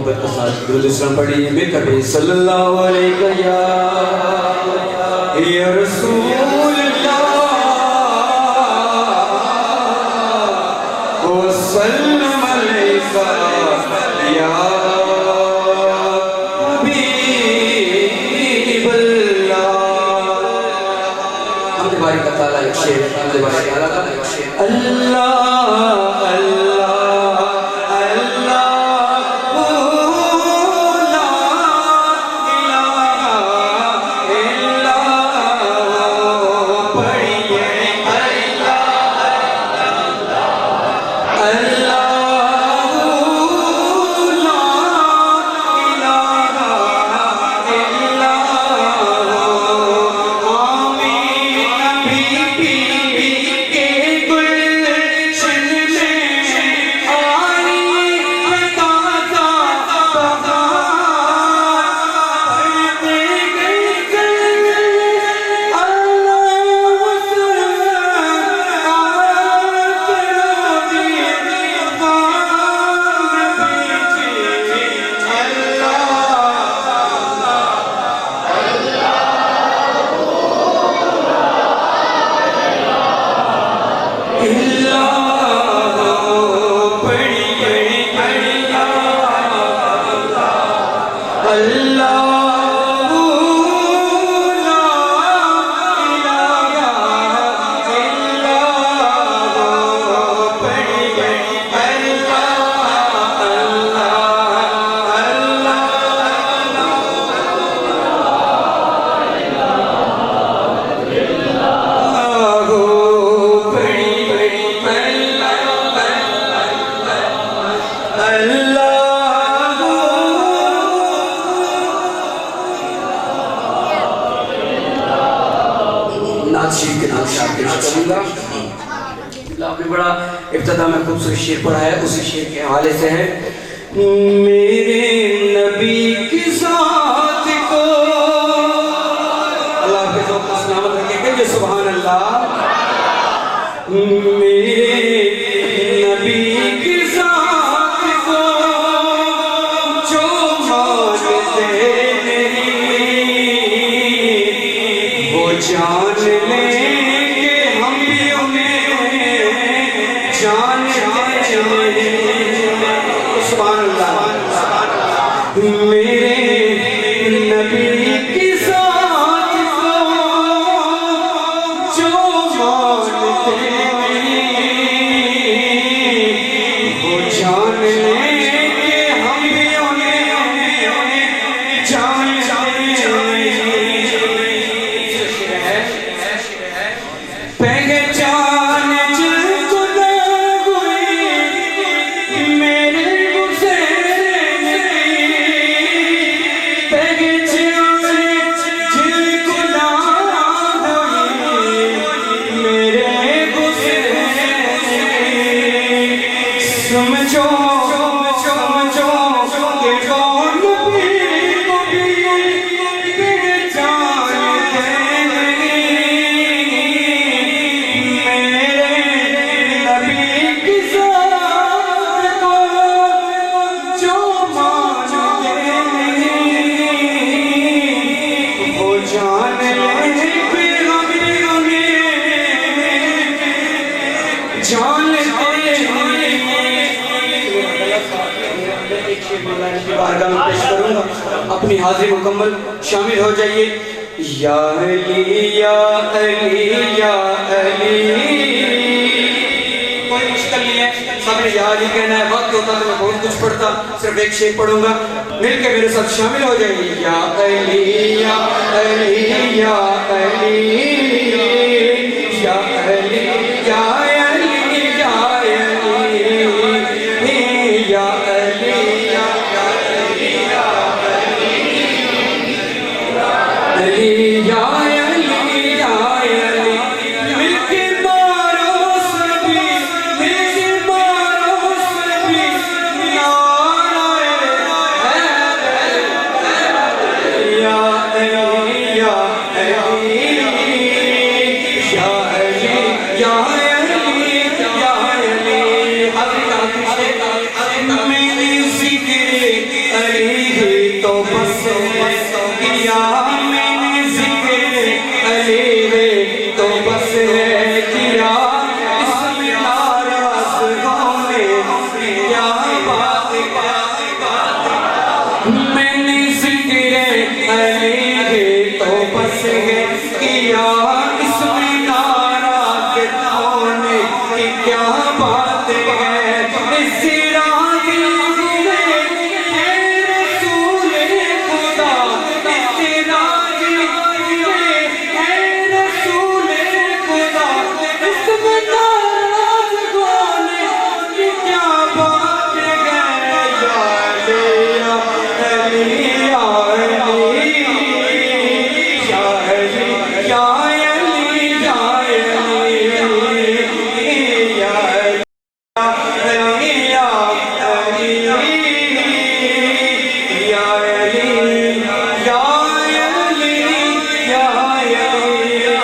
محبت کے ساتھ درود اسلام پڑھیے مل کر بھی صلی اللہ علیہ یا رسول اللہ وسلم علیکہ یا حبیب اللہ. ہم تباری کا تعالیٰ ایک شیر اللہ ابتدا میں خوبصورت شعر پڑھا ہے اسی شعر کے حوالے سے ہے. میرے نبی کی ذات کو اللہ کے ذوق کو سلامت رکھے کہ سبحان اللہ. میرے نبی کی ذات کو جو مانتے نہیں وہ جان لیں سبحان اللہ. میرے نبی کی ذات کو جو مانتے نہیں وہ جان لیں کہ ہم بھی انہیں جانتے ہیں. پہچان اپنی حاضری مکمل شامل ہو جائیے. یا علی یا علی یا علی. کوئی مشکل نہیں ہے سب نے یا علی کہنا ہے. وقت ہوتا تو میں بہت کچھ پڑھتا صرف ایک شعر پڑھوں گا. مل کے میرے ساتھ شامل ہو جائیے. یا علی یا علی یا علی یا علی یا پاس